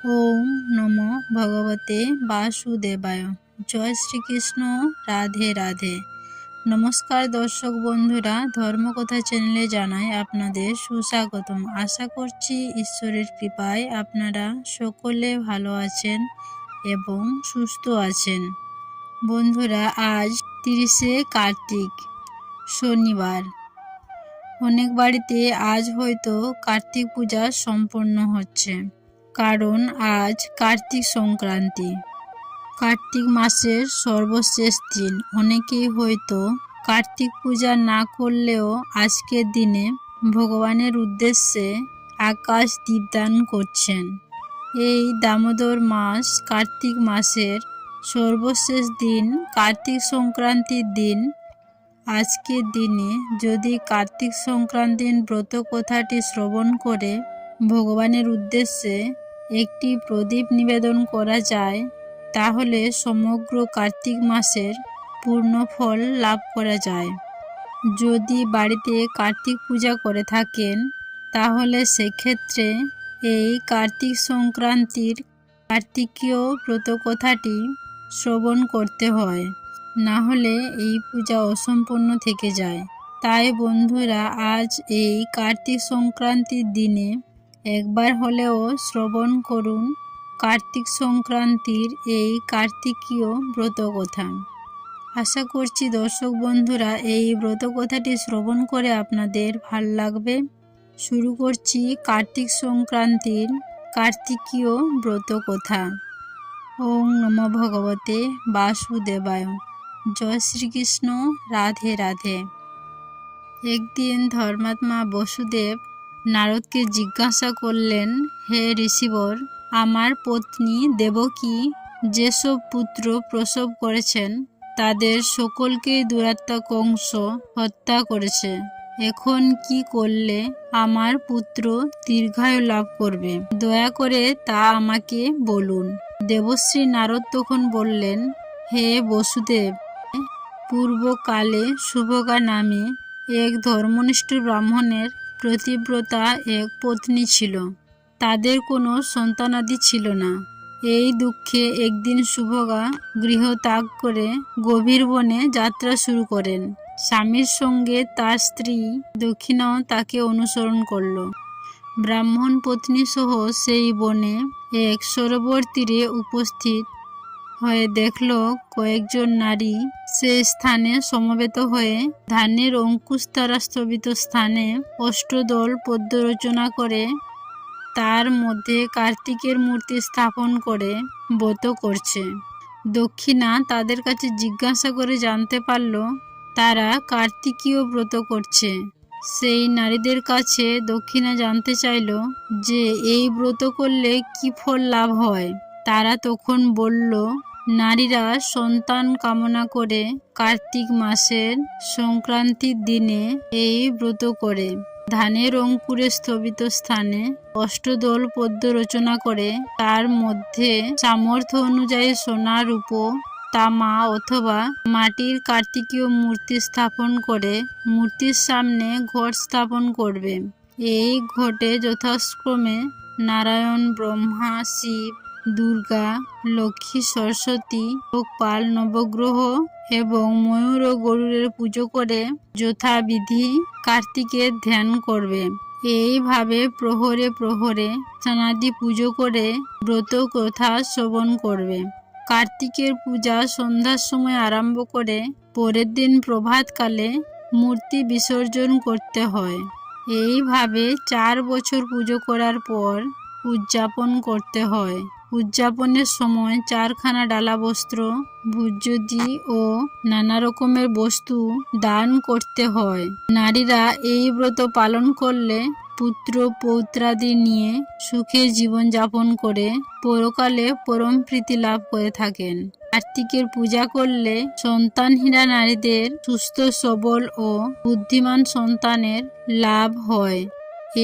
ওম নমো ভগবতে বাসুদেবায়। জয় শ্রীকৃষ্ণ। রাধে রাধে। নমস্কার দর্শক বন্ধুরা, ধর্মকথা চ্যানেলে জানাই আপনাদের সুস্বাগতম। আশা করছি ঈশ্বরের কৃপায় আপনারা সকলে ভালো আছেন এবং সুস্থ আছেন। বন্ধুরা, আজ 30শে কার্তিক, শনিবার। অনেক বাড়িতে আজ হয়তো কার্তিক পূজা সম্পন্ন হচ্ছে, কারণ আজ কার্তিক সংক্রান্তি, কার্তিক মাসের সর্বশেষ দিন। অনেকেই হয়তো কার্তিক পূজা না করলেও আজকের দিনে ভগবানের উদ্দেশ্যে আকাশ দীপদান করছেন। এই দামোদর মাস, কার্তিক মাসের সর্বশেষ দিন, কার্তিক সংক্রান্তির দিন। আজকের দিনে যদি কার্তিক সংক্রান্তির ব্রত কথাটি শ্রবণ করে ভগবানের উদ্দেশ্যে একটি প্রদীপ নিবেদন করা যায়, তাহলে সমগ্র কার্তিক মাসের পূর্ণ ফল লাভ করা যায়। যদি বাড়িতে কার্তিক পূজা করে থাকেন, তাহলে সেক্ষেত্রে এই কার্তিক সংক্রান্তির কার্তিকীয় ব্রত কথাটি শ্রবণ করতে হয়, না হলে এই পূজা অসম্পূর্ণ থেকে যায়। তাই বন্ধুরা, আজ এই কার্তিক সংক্রান্তির দিনে একবার হলেও শ্রবণ করুন কার্তিক সংক্রান্তির এই কার্তিকীয় ব্রত কথা। আশা করছি দর্শক বন্ধুরা, এই ব্রত কথাটি শ্রবণ করে আপনাদের ভাল লাগবে। শুরু করছি কার্তিক সংক্রান্তির কার্তিকীয় ব্রত কথা। ওম নমো ভগবতে বাসুদেবায়। জয় শ্রীকৃষ্ণ। রাধে রাধে। একদিন ধর্মাত্মা বসুদেব নারদকে জিজ্ঞাসা করলেন, হে ঋষিবর, আমার পত্নী দেবকী যেসব পুত্র প্রসব করেছেন, তাদের সকলকেই দুরাত্মা কংস হত্যা করেছে। এখন কি করলে আমার পুত্র দীর্ঘায়ু লাভ করবে? দয়া করে তা আমাকে বলুন। দেবশ্রী নারদ তখন বললেন, হে বসুদেব, পূর্বকালে শুভগা নামে এক ধর্মনিষ্ঠ ব্রাহ্মণের প্রতিব্রতা এক পত্নী ছিল। তাদের কোনো সন্তানাদি ছিল না। এই দুঃখে একদিন শুভগা গৃহ ত্যাগ করে গভীর বনে যাত্রা শুরু করেন। স্বামীর সঙ্গে তার স্ত্রী দক্ষিণাও তাকে অনুসরণ করল। ব্রাহ্মণ পত্নী সহ সেই বনে এক সরোবর তীরে উপস্থিত হয়ে দেখল কয়েকজন নারী সে স্থানে সমবেত হয়ে ধানের অঙ্কুশ দ্বারা স্থবিত স্থানে অষ্টদল পদ্ম রচনা করে তার মধ্যে কার্তিকের মূর্তি স্থাপন করে ব্রত করছে। দক্ষিণা তাদের কাছে জিজ্ঞাসা করে জানতে পারল তারা কার্তিকীয় ব্রত করছে। সেই নারীদের কাছে দক্ষিণা জানতে চাইল যে এই ব্রত করলে কি ফল লাভ হয়। তারা তখন বলল, নারীরা সন্তান কামনা করে কার্তিক মাসের সংক্রান্তির দিনে এই ব্রত করে ধানের অঙ্কুরে স্থবিত স্থানে অষ্টদল পদ্ম রচনা করে তার মধ্যে সামর্থ্য অনুযায়ী সোনা, রূপো, তামা অথবা মাটির কার্তিকীয় মূর্তি স্থাপন করে মূর্তির সামনে ঘট স্থাপন করবে। এই ঘটে যথাক্রমে নারায়ণ, ব্রহ্মা, শিব, দুর্গা, লক্ষ্মী, সরস্বতী, লোকপাল, নবগ্রহ এবং ময়ূর ও গরুরের পুজো করে যথাবিধি কার্তিকের ধ্যান করবে। এইভাবে প্রহরে প্রহরে স্নানাদি পুজো করে ব্রত কথা শ্রবণ করবে। কার্তিকের পূজা সন্ধ্যার সময় আরম্ভ করে পরের দিন প্রভাতকালে মূর্তি বিসর্জন করতে হয়। এইভাবে 4 বছর পুজো করার পর উদযাপন করতে হয়। উদযাপনের সময় 4খানা ডালা বস্ত্র, ভূজ্যদি ও নানা রকমের বস্তু দান করতে হয়। নারীরা এই ব্রত পালন করলে পুত্র পৌত্রাদি নিয়ে সুখে জীবন যাপন করে পরকালে পরম প্রীতি লাভ করে থাকেন। কার্তিকের পূজা করলে সন্তানহীনা নারীদের সুস্থ সবল ও বুদ্ধিমান সন্তানের লাভ হয়।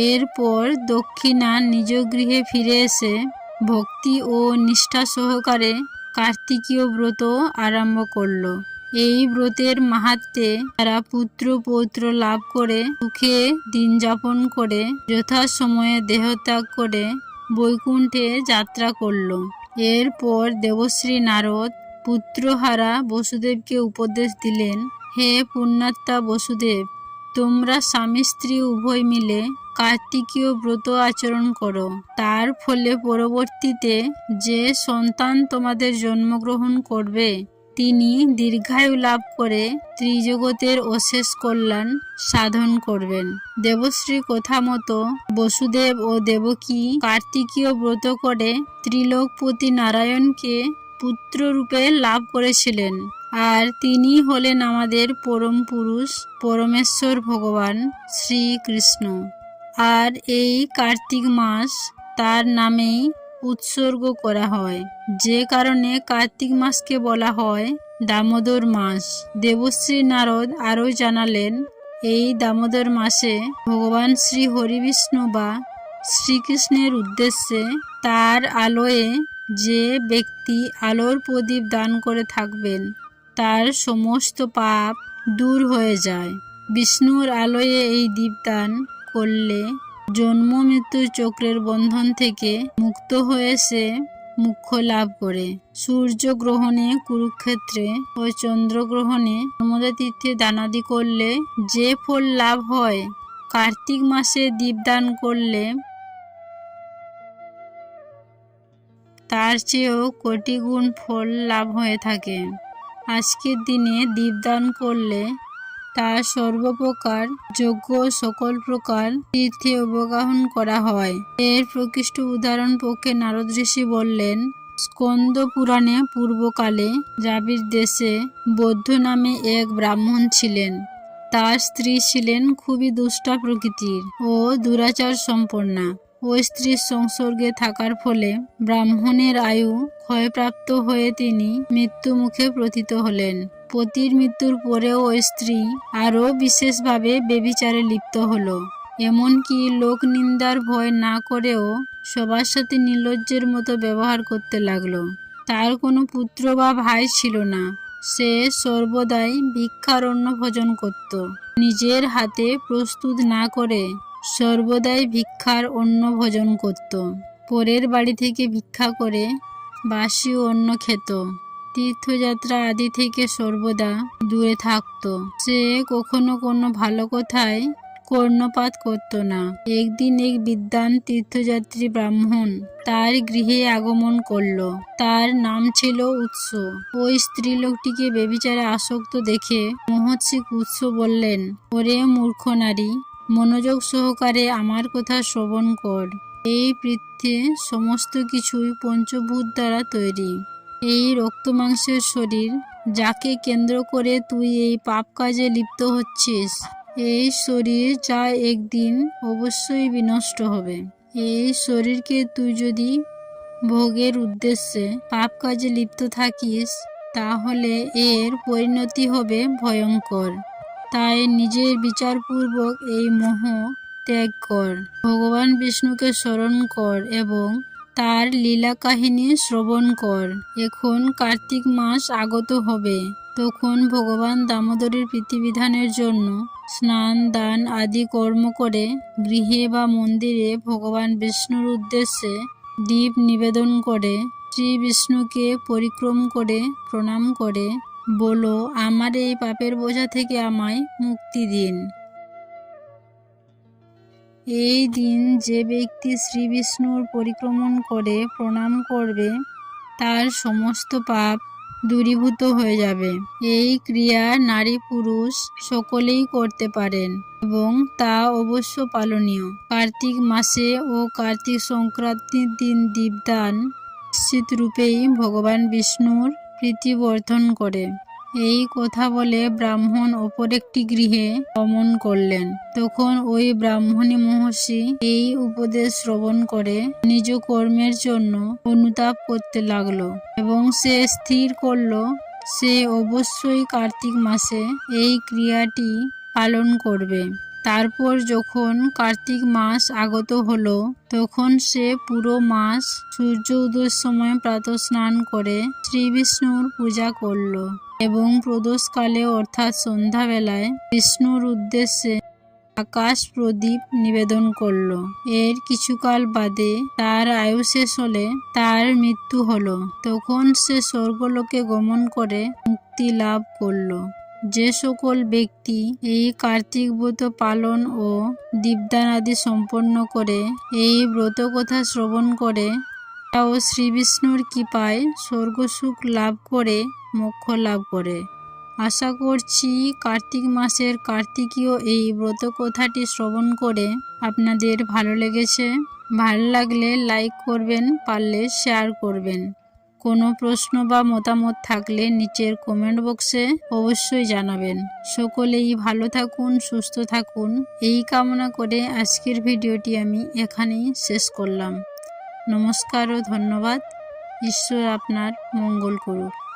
এরপর দক্ষিণা নিজ গৃহে ফিরে এসে ভক্তি ও নিষ্ঠা সহকারে কার্তিকীয় ব্রত আরম্ভ করল। এই ব্রতের মাহাত্ম্যে তারা পুত্র পৌত্র লাভ করে সুখে দিন যাপন করে যথাসময়ে দেহত্যাগ করে বৈকুণ্ঠে যাত্রা করল। এরপর দেবশ্রী নারদ পুত্রহারা বসুদেবকে উপদেশ দিলেন, হে পুণ্যাত্মা বসুদেব, তোমরা স্বামী স্ত্রী উভয় মিলে কার্তিকীয় ব্রত আচরণ করো। তার ফলে পরবর্তীতে যে সন্তান তোমাদের জন্মগ্রহণ করবে তিনি দীর্ঘায়ু লাভ করে ত্রিজগতের অশেষ কল্যাণ সাধন করবেন। দেবশ্রী কথা মতো বসুদেব ও দেবকী কার্তিকীয় ব্রত করে ত্রিলোকপতি নারায়ণকে পুত্ররূপে লাভ করেছিলেন। আর তিনি হলেন আমাদের পরম পুরুষ পরমেশ্বর ভগবান শ্রীকৃষ্ণ। আর এই কার্তিক মাস তার নামেই উৎসর্গ করা হয়, যে কারণে কার্তিক মাসকে বলা হয় দামোদর মাস। দেবশ্রী নারদ আরও জানালেন, এই দামোদর মাসে ভগবান শ্রী হরিবিষ্ণু বা শ্রীকৃষ্ণের উদ্দেশ্যে তার আলোয়ে যে ব্যক্তি আলোর প্রদীপ দান করে থাকবেন তার সমস্ত পাপ দূর হয়ে যায়। বিষ্ণুর আলোয়ে এই দীপদান করলে জন্ম মৃত্যুর চক্রের বন্ধন থেকে মুক্ত হয়ে সে মোক্ষ লাভ করে। সূর্যগ্রহণে, কুরুক্ষেত্রে ও চন্দ্রগ্রহণে নর্মদা তীর্থে দানাদি করলে যে ফল লাভ হয়, কার্তিক মাসে দীপদান করলে তার চেয়েও কোটি গুণ ফল লাভ হয়ে থাকে। আজকের দিনে দীপদান করলে তার সর্বপ্রকার যজ্ঞ সকল প্রকার তীর্থে অবগাহন করা হয়। এর প্রকৃষ্ট উদাহরণ পক্ষে নারদ ঋষি বললেন, স্কন্দ পুরাণে পূর্বকালে দ্রাবিড় দেশে বৌদ্ধ নামে এক ব্রাহ্মণ ছিলেন। তার স্ত্রী ছিলেন খুবই দুষ্টা প্রকৃতির ও দুরাচার সম্পন্না। ওই স্ত্রীর সংসর্গে থাকার ফলে ব্রাহ্মণের আয়ু ক্ষয়প্রাপ্ত হয়ে তিনি মৃত্যু মুখে পতিত হলেন। পতির মৃত্যুর পরেও ওই স্ত্রী আরও বিশেষভাবে ব্যভিচারে লিপ্ত হল। এমনকি লোক নিন্দার ভয় না করেও সবার সাথে নির্লজ্জের মতো ব্যবহার করতে লাগলো। তার কোনো পুত্র বা ভাই ছিল না। সে সর্বদাই ভিক্ষার অন্ন ভোজন করত। নিজের হাতে প্রস্তুত না করে সর্বদাই ভিক্ষার অন্ন ভোজন করত। পরের বাড়ি থেকে ভিক্ষা করে বাসি অন্ন খেত। তীর্থযাত্রা আদি থেকে সর্বদা দূরে থাকত। সে কখনো কোনো ভালো কথায় কর্ণপাত করত না। একদিন এক বিদ্বান তীর্থযাত্রী ব্রাহ্মণ তার গৃহে আগমন করল। তার নাম ছিল উৎস। ওই স্ত্রীলোকটিকে ব্যভিচারে আসক্ত দেখে মহর্ষি উৎস বললেন, ওরে মূর্খ নারী, মনোযোগ সহকারে আমার কথা শ্রবণ কর। এই পৃথ্বী সমস্ত কিছুই পঞ্চভূত দ্বারা তৈরি। এই রক্তমাংসের শরীর যাকে কেন্দ্র করে তুই এই পাপ কাজে লিপ্ত হচ্ছিস, এই শরীর যা একদিন অবশ্যই বিনষ্ট হবে। এই শরীরকে তুই যদি ভোগের উদ্দেশ্যে পাপ কাজে লিপ্ত থাকিস তাহলে এর পরিণতি হবে ভয়ঙ্কর। তাই নিজের বিচারপূর্বক এই মোহ ত্যাগ কর। ভগবান বিষ্ণুকে স্মরণ কর এবং তার লীলা কাহিনী শ্রবণ কর। এখন কার্তিক মাস আগত হবে, তখন ভগবান দামোদরের প্রীতিবিধানের জন্য স্নান দান আদি কর্ম করে গৃহে বা মন্দিরে ভগবান বিষ্ণুর উদ্দেশ্যে দীপ নিবেদন করে শ্রী বিষ্ণুকে পরিক্রম করে প্রণাম করে বলো, আমার এই পাপের বোঝা থেকে আমায় মুক্তি দিন। এই দিন যে ব্যক্তি শ্রী বিষ্ণুর পরিক্রমণ করে প্রণাম করবে তার সমস্ত পাপ দূরীভূত হয়ে যাবে। এই ক্রিয়া নারী পুরুষ সকলেই করতে পারেন এবং তা অবশ্য পালনীয়। কার্তিক মাসে ও কার্তিক সংক্রান্তির দিন দীপদান নিশ্চিত রূপেই ভগবান বিষ্ণুর প্রীতি বর্ধন করে। এই কথা বলে ব্রাহ্মণ অপর একটি গৃহে গমন করলেন। তখন ওই ব্রাহ্মণী মহর্ষি এই উপদেশ শ্রবণ করে নিজ কর্মের জন্য অনুতাপ করতে লাগলো এবং সে স্থির করল সে অবশ্যই কার্তিক মাসে এই ক্রিয়াটি পালন করবে। তারপর যখন কার্তিক মাস আগত হলো তখন সে পুরো মাস সূর্য উদয়ের সময় প্রাতঃ স্নান করে শ্রী বিষ্ণুর পূজা করলো এবং প্রদোষকালে অর্থাৎ সন্ধ্যাবেলায় বিষ্ণুর উদ্দেশ্যে আকাশ প্রদীপ নিবেদন করল। এর কিছুকাল বাদে তার আয়ু শেষ হলে তার মৃত্যু হলো। তখন সে স্বর্গলোকে গমন করে মুক্তি লাভ করল। যে সকল ব্যক্তি এই কার্তিক ব্রত পালন ও দীপদান আদি সম্পন্ন করে এই ব্রত কথা শ্রবণ করে ও শ্রী বিষ্ণুর কৃপায় স্বর্গসুখ লাভ করে মোক্ষ লাভ করে। আশা করছি কার্তিক মাসের কার্তিকীয় এই ব্রত কথাটি শ্রবণ করে আপনাদের ভালো লেগেছে। ভালো লাগলে লাইক করবেন, পারলে শেয়ার করবেন। কোনো প্রশ্ন বা মতামত থাকলে নিচের কমেন্ট বক্সে অবশ্যই জানাবেন। সকলেই ভালো থাকুন, সুস্থ থাকুন এই কামনা করে আজকের ভিডিওটি আমি এখানেই শেষ করলাম। নমস্কার ও ধন্যবাদ। ঈশ্বর আপনার মঙ্গল করুক।